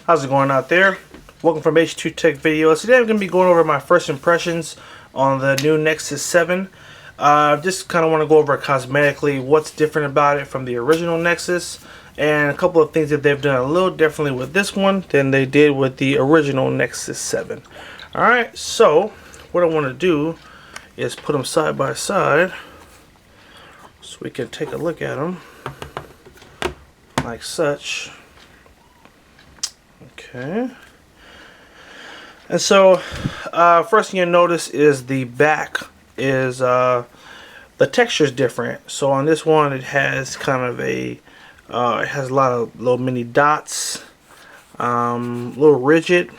How's it going out there? Welcome from H2TechVideos. Today I'm going to be going over my first impressions on the new Nexus 7. Just kind of want to go over cosmetically what's different about it from the original Nexus, and a couple of things that they've done a little differently with this one than they did with the original Nexus 7. Alright, so what I want to do is put them side by side so we can take a look at them like such. Okay. And so first thing you'll notice is the back is the texture is different. So on this one it has kind of a it has a lot of little mini dots, a little rigid.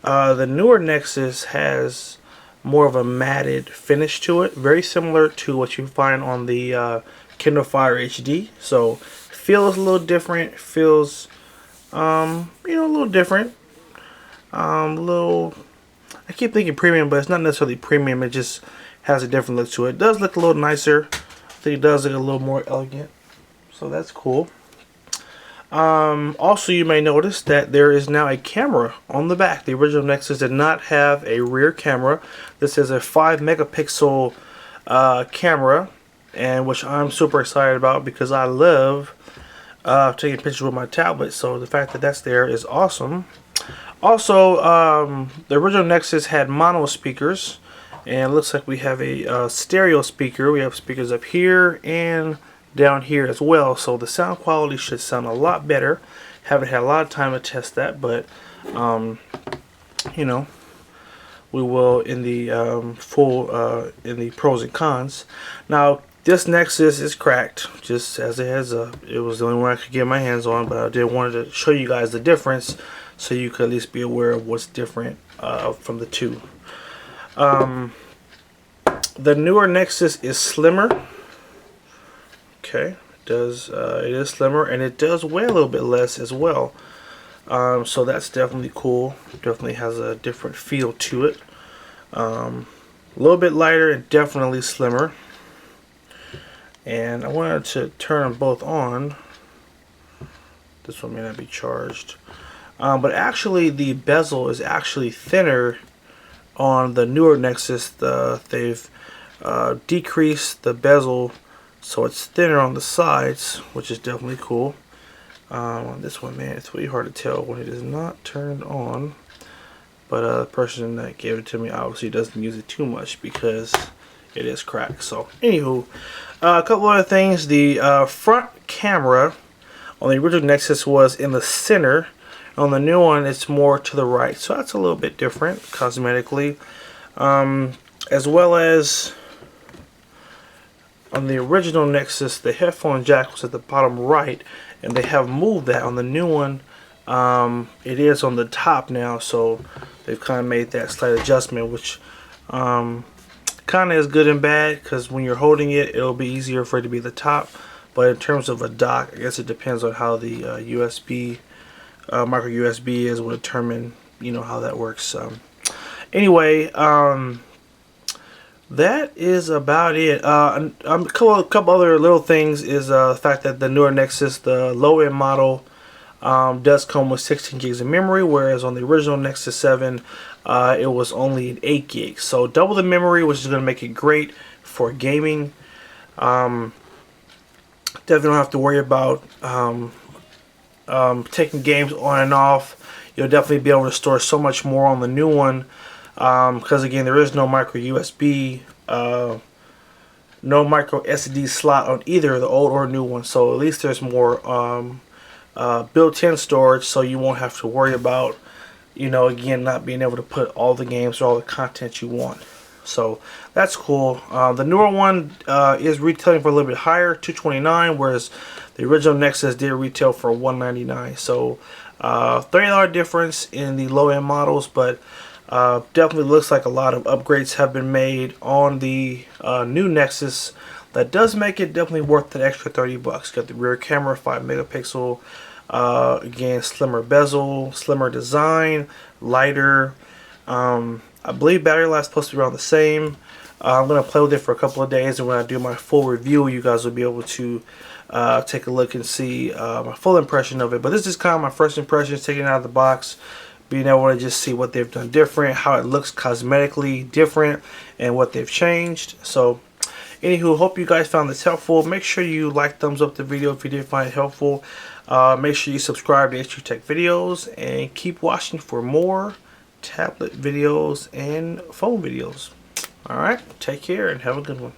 The newer Nexus has more of a matted finish to it, very similar to what you find on the Kindle Fire HD. So feels a little different, feels a little different. I keep thinking premium, but it's not necessarily premium. It just has a different look to it. It does look a little nicer. I think it does look a little more elegant. So that's cool. Also, you may notice that there is now a camera on the back. The original Nexus did not have a rear camera. This is a 5 megapixel camera, and which I'm super excited about because I love taking pictures with my tablet. So the fact that that's there is awesome. Also, the original Nexus had mono speakers, and it looks like we have a stereo speaker. We have speakers up here and down here as well, so the sound quality should sound a lot better. Haven't had a lot of time to test that, but we will in the in the pros and cons. Now this Nexus is cracked, just as a heads up. It was the only one I could get my hands on, but I did wanted to show you guys the difference so you could at least be aware of what's different from the two. The newer Nexus is slimmer. Okay, it is slimmer, and it does weigh a little bit less as well. So that's definitely cool. Definitely has a different feel to it. A little bit lighter and definitely slimmer. And I wanted to turn them both on. This one may not be charged. But actually the bezel is actually thinner on the newer Nexus. They've decreased the bezel so it's thinner on the sides, which is definitely cool. On this one, man, it's really hard to tell when it is not turned on. But the person that gave it to me obviously doesn't use it too much because it is cracked. So anywho, a couple other things. The front camera on the original Nexus was in the center. On the new one, it's more to the right, so that's a little bit different cosmetically. As well as on the original Nexus, the headphone jack was at the bottom right, and they have moved that. On the new one, it is on the top now, so they've kind of made that slight adjustment, which kind of is good and bad, because when you're holding it, it'll be easier for it to be the top. But in terms of a dock, I guess it depends on how the USB micro USB is, will determine how that works. Anyway, that is about it. A couple other little things is the fact that the newer Nexus, the low end model, does come with 16 gigs of memory, whereas on the original Nexus 7 it was only 8 gigs. So double the memory, which is going to make it great for gaming. Definitely don't have to worry about taking games on and off. You'll definitely be able to store so much more on the new one, because again, there is no micro USB, no micro SD slot on either the old or new one. So at least there's more built-in storage, so you won't have to worry about again not being able to put all the games or all the content you want. So that's cool. The newer one is retailing for a little bit higher, $229, whereas the original Nexus did retail for $199. So $30 difference in the low-end models, but definitely looks like a lot of upgrades have been made on the new Nexus. That does make it definitely worth the extra $30. Got the rear camera, 5 megapixel. Again, slimmer bezel, slimmer design, lighter. I believe battery life is supposed to be around the same. I'm going to play with it for a couple of days, and when I do my full review, you guys will be able to take a look and see my full impression of it. But this is kind of my first impressions, taking it out of the box, being able to just see what they've done different, how it looks cosmetically different, and what they've changed. So anywho, hope you guys found this helpful. Make sure you like, thumbs up the video if you did find it helpful. Make sure you subscribe to H2TechVideos, and keep watching for more tablet videos and phone videos. Alright, take care and have a good one.